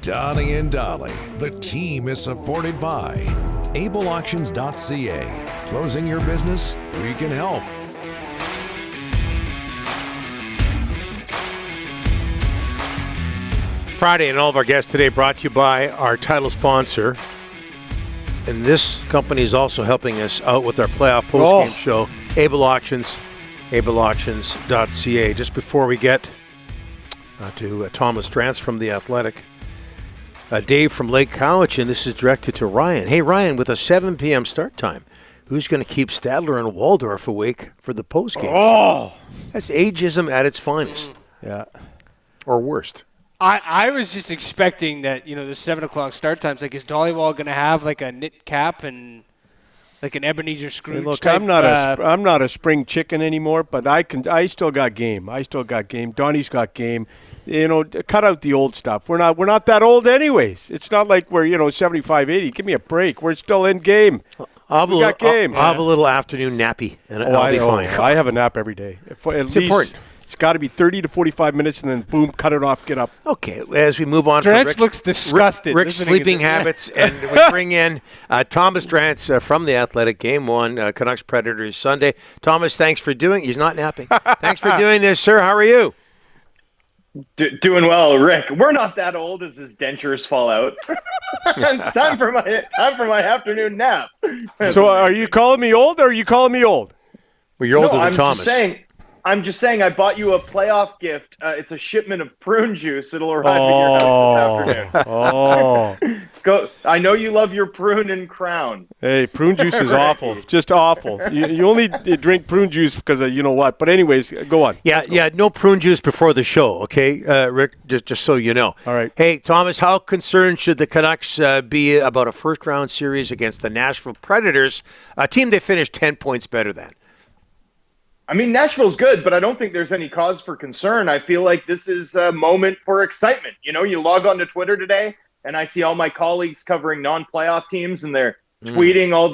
Donnie and Dolly. The team is supported by ableauctions.ca. Closing your business? We can help. Friday, and all of our guests today brought to you by our title sponsor. And this company is also helping us out with our playoff postgame show, Able Auctions, ableauctions.ca. Just before we get to Thomas Drance from The Athletic, Dave from Lake Cowichan, this is directed to Ryan. Hey, Ryan, with a 7 p.m. start time, who's going to keep Stadler and Waldorf awake for the postgame show? That's ageism at its finest. Yeah. Or worst. I was just expecting that, the 7 o'clock start times. Like, is Dollywall going to have like a knit cap and like an Ebenezer Scrooge? Hey, look, type, I'm not a spring chicken anymore, but I still got game. Donnie's got game. Cut out the old stuff. We're not that old anyways. It's not like we're 75, 80. Give me a break. We're still in game. I'll have a little afternoon nappy, and I'll be fine. I have a nap every day. It's important. It's got to be 30 to 45 minutes, and then boom, cut it off, get up. Okay, as we move on Drance looks disgusted. Rick's sleeping habits, and we bring in Thomas Drance from The Athletic. Game 1, Canucks Predators Sunday. Thomas, thanks for doing. He's not napping. Thanks for doing this, sir. How are you? Doing well, Rick. We're not that old as his dentures fall out. It's time for my afternoon nap. So, are you calling me old, or are you calling me old? Well, you're older than Thomas. I'm just saying I bought you a playoff gift. It's a shipment of prune juice. It'll arrive at your house this afternoon. Go. I know you love your prune and crown. Hey, prune juice is awful. Just awful. You only drink prune juice because of you know what. But anyways, go on. Yeah, no prune juice before the show, okay, Rick, just so you know. All right. Hey, Thomas, how concerned should the Canucks be about a first-round series against the Nashville Predators, a team they finished 10 points better than? I mean, Nashville's good, but I don't think there's any cause for concern. I feel like this is a moment for excitement. You log on to Twitter today, and I see all my colleagues covering non-playoff teams, and they're tweeting all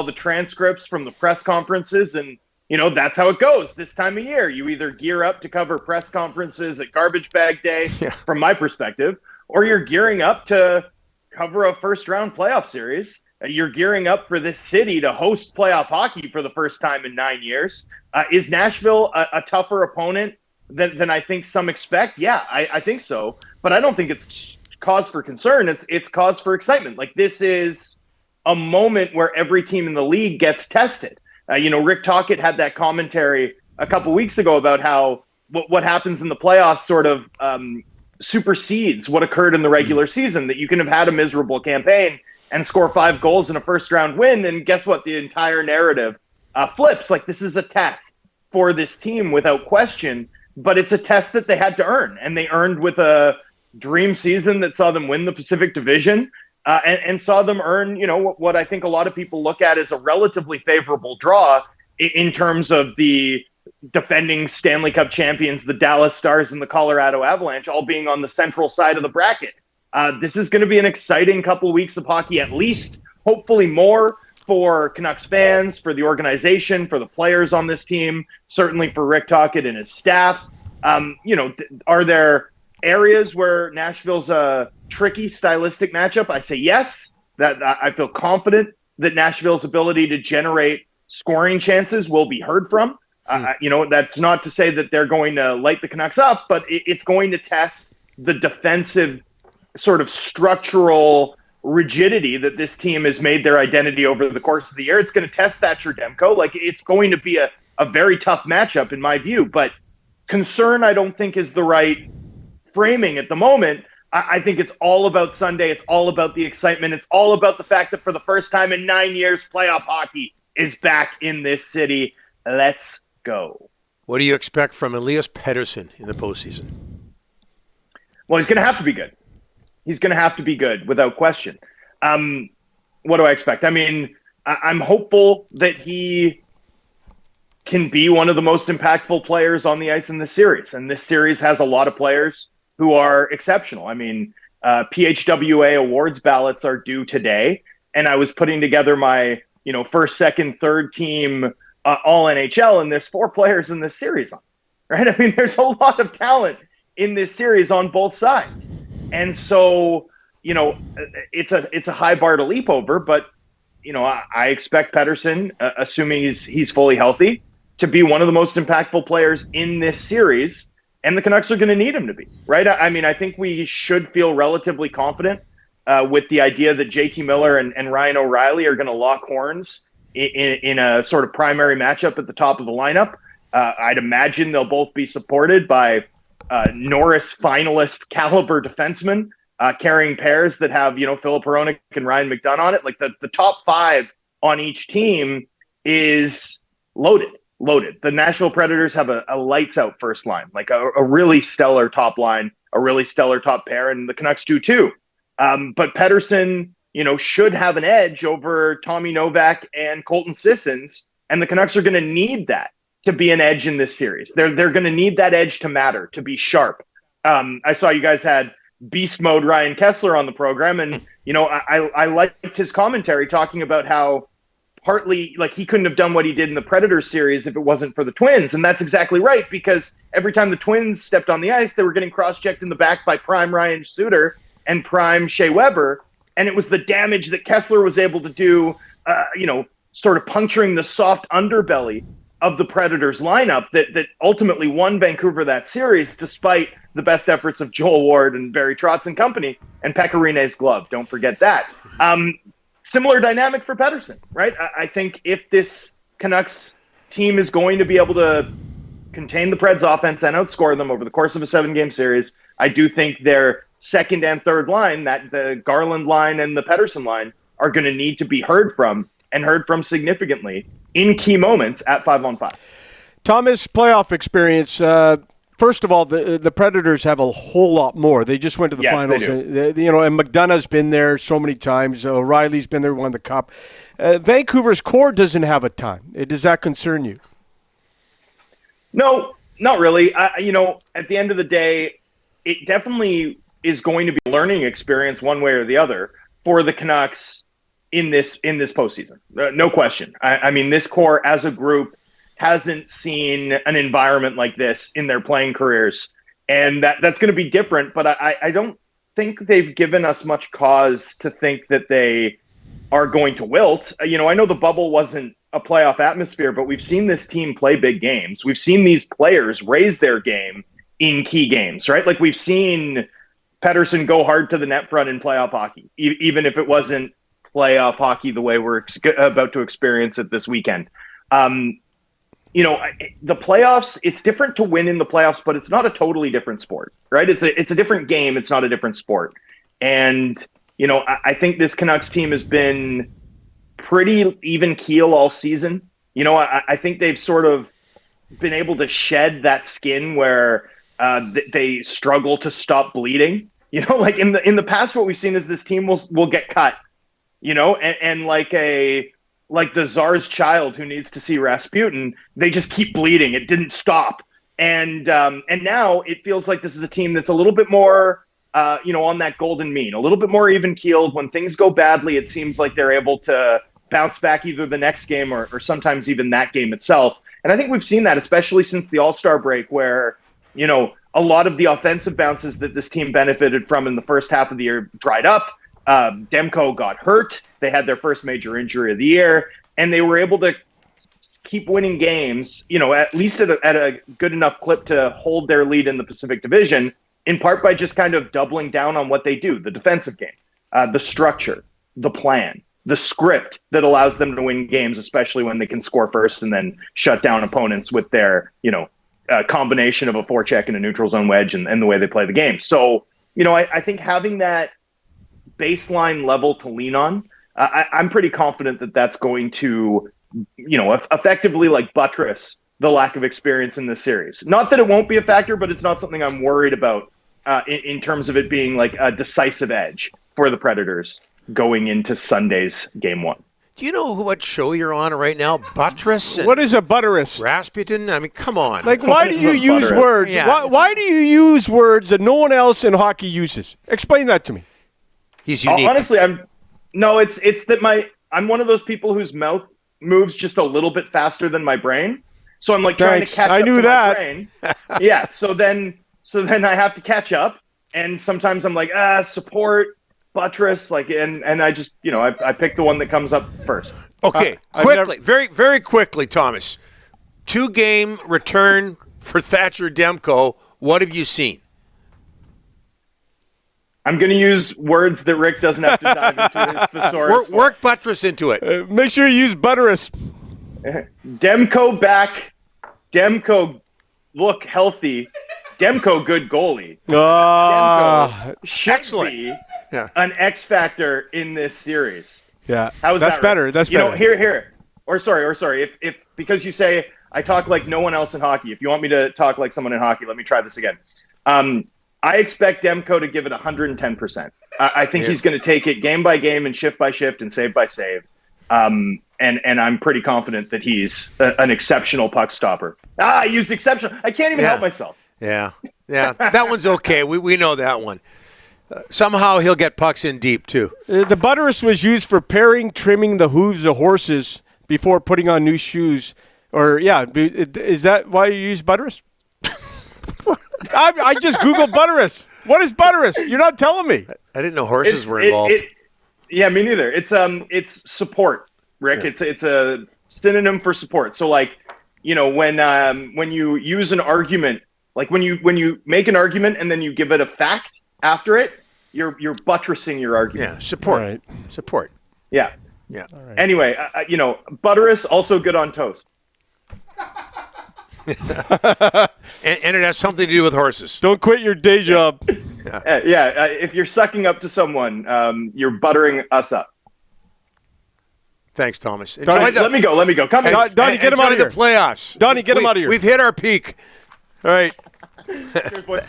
the transcripts from the press conferences, and that's how it goes this time of year. You either gear up to cover press conferences at Garbage Bag Day, from my perspective, or you're gearing up to cover a first-round playoff series. You're gearing up for this city to host playoff hockey for the first time in 9 years. Is Nashville a tougher opponent than I think some expect? Yeah, I think so. But I don't think it's cause for concern. It's cause for excitement. Like, this is a moment where every team in the league gets tested. Rick Tocchet had that commentary a couple weeks ago about how what happens in the playoffs sort of supersedes what occurred in the regular season, that you can have had a miserable campaign and score 5 goals in a first-round win, and guess what? The entire narrative flips. Like, this is a test for this team without question, but it's a test that they had to earn, and they earned with a dream season that saw them win the Pacific Division and saw them earn, what I think a lot of people look at as a relatively favorable draw in terms of the defending Stanley Cup champions, the Dallas Stars and the Colorado Avalanche, all being on the central side of the bracket. This is going to be an exciting couple of weeks of hockey, at least, hopefully more, for Canucks fans, for the organization, for the players on this team, certainly for Rick Tocchet and his staff. Are there areas where Nashville's a tricky stylistic matchup? I say yes. That I feel confident that Nashville's ability to generate scoring chances will be heard from. That's not to say that they're going to light the Canucks up, but it's going to test the defensive sort of structural rigidity that this team has made their identity over the course of the year. It's going to test Thatcher Demco. Like, it's going to be a very tough matchup in my view, but concern I don't think is the right framing at the moment. I think it's all about Sunday. It's all about the excitement. It's all about the fact that for the first time in 9 years, playoff hockey is back in this city. Let's go. What do you expect from Elias Pettersson in the postseason? Well, he's going to have to be good. He's going to have to be good, without question. What do I expect? I mean, I'm hopeful that he can be one of the most impactful players on the ice in this series. And this series has a lot of players who are exceptional. I mean, PHWA awards ballots are due today. And I was putting together my, first, second, third team all NHL, and there's 4 players in this series on, right? I mean, there's a lot of talent in this series on both sides. And so, it's a high bar to leap over, but I expect Pettersson, assuming he's fully healthy, to be one of the most impactful players in this series, and the Canucks are going to need him to be, right? I mean, I think we should feel relatively confident with the idea that JT Miller and Ryan O'Reilly are going to lock horns in a sort of primary matchup at the top of the lineup. I'd imagine they'll both be supported by Norris finalist caliber defensemen carrying pairs that have, Filip Hronek and Ryan McDonough on it. Like the top five on each team is loaded. The Nashville Predators have a lights out first line, like a really stellar top line, a really stellar top pair, and the Canucks do too. But Pettersson, should have an edge over Tommy Novak and Colton Sissons, and the Canucks are going to need that to be an edge in this series. They're going to need that edge to matter, to be sharp. I saw you guys had beast mode Ryan Kessler on the program, and I liked his commentary talking about how partly like he couldn't have done what he did in the Predators series if it wasn't for the Twins, and that's exactly right, because every time the Twins stepped on the ice, they were getting cross-checked in the back by prime Ryan Suter and prime Shea Weber, and it was the damage that Kessler was able to do, sort of puncturing the soft underbelly of the Predators lineup that ultimately won Vancouver that series, despite the best efforts of Joel Ward and Barry Trotz and company, and Pekka Rinne's glove. Don't forget that. Similar dynamic for Pettersson, right? I think if this Canucks team is going to be able to contain the Preds offense and outscore them over the course of a 7-game series, I do think their second and third line, that the Garland line and the Pettersson line, are going to need to be heard from, and heard from significantly in key moments at 5-on-5. Thomas, playoff experience. First of all, the Predators have a whole lot more. They just went to the finals. They do. And McDonough's been there so many times. O'Reilly's been there, won the Cup. Vancouver's core doesn't have a ton. Does that concern you? No, not really. At the end of the day, it definitely is going to be a learning experience one way or the other for the Canucks in this postseason. No question. I mean, this core as a group hasn't seen an environment like this in their playing careers. And that's going to be different, but I don't think they've given us much cause to think that they are going to wilt. I know the bubble wasn't a playoff atmosphere, but we've seen this team play big games. We've seen these players raise their game in key games, right? Like we've seen Pettersson go hard to the net front in playoff hockey, even if it wasn't playoff hockey the way we're about to experience it this weekend. The playoffs, it's different to win in the playoffs, but it's not a totally different sport, right? It's a different game. It's not a different sport. And, I think this Canucks team has been pretty even keel all season. I think they've sort of been able to shed that skin where they struggle to stop bleeding. Like in the past, what we've seen is this team will get cut, and like the Tsar's child who needs to see Rasputin, they just keep bleeding. It didn't stop. And now it feels like this is a team that's a little bit more, on that golden mean, a little bit more even keeled. When things go badly, it seems like they're able to bounce back either the next game or sometimes even that game itself. And I think we've seen that, especially since the All-Star break, where, a lot of the offensive bounces that this team benefited from in the first half of the year dried up. Demco got hurt. They had their first major injury of the year, and they were able to keep winning games, at least at a good enough clip to hold their lead in the Pacific Division, in part by just kind of doubling down on what they do, the defensive game, the structure, the plan, the script that allows them to win games, especially when they can score first and then shut down opponents with their, combination of a forecheck and a neutral zone wedge and the way they play the game. So, I think having that baseline level to lean on, I'm pretty confident that that's going to, effectively like buttress the lack of experience in this series. Not that it won't be a factor, but it's not something I'm worried about in terms of it being like a decisive edge for the Predators going into Sunday's game 1. Do you know what show you're on right now? Buttress? What is a buttress? Rasputin? I mean, come on. Like, why do you use words? Yeah. Why do you use words that no one else in hockey uses? Explain that to me. He's unique. Honestly, it's that I'm one of those people whose mouth moves just a little bit faster than my brain. So I'm like trying to catch up to my brain. Yeah. So then I have to catch up. and sometimes I'm like, support, buttress, like, and I just, I pick the one that comes up first. Okay, quickly, very, very quickly, Thomas. 2-game return for Thatcher Demco. What have you seen? I'm going to use words that Rick doesn't have to dive into his thesaurus. Work buttress into it. Make sure you use buttress. Demco back. Demco look healthy. Demco good goalie. Demco should be an X factor in this series. Yeah, how's that's that, better. Rick? That's better. Here. Or sorry. If because you say I talk like no one else in hockey. If you want me to talk like someone in hockey, let me try this again. I expect Demco to give it 110%. I think he's going to take it game by game and shift by shift and save by save. And I'm pretty confident that he's an exceptional puck stopper. I used exceptional. I can't even help myself. Yeah. That one's okay. We know that one. Somehow he'll get pucks in deep, too. The buttress was used for paring, trimming the hooves of horses before putting on new shoes. Or, is that why you use buttress? I just Googled buttress. What is buttress? You're not telling me. I didn't know horses were involved. Yeah, me neither. It's support, Rick. Yeah. It's a synonym for support. So like, when you use an argument, like when you make an argument and then you give it a fact after it, you're buttressing your argument. Yeah, support. Right. Support. Yeah. Yeah. Right. Anyway, buttress also good on toast. and it has something to do with horses. Don't quit your day job. If you're sucking up to someone, you're buttering us up. Thanks, Thomas. Let me go. Come on. Donnie, get him out of here. The playoffs. Donnie, get him out of here. We've hit our peak. All right. Cheers, boys.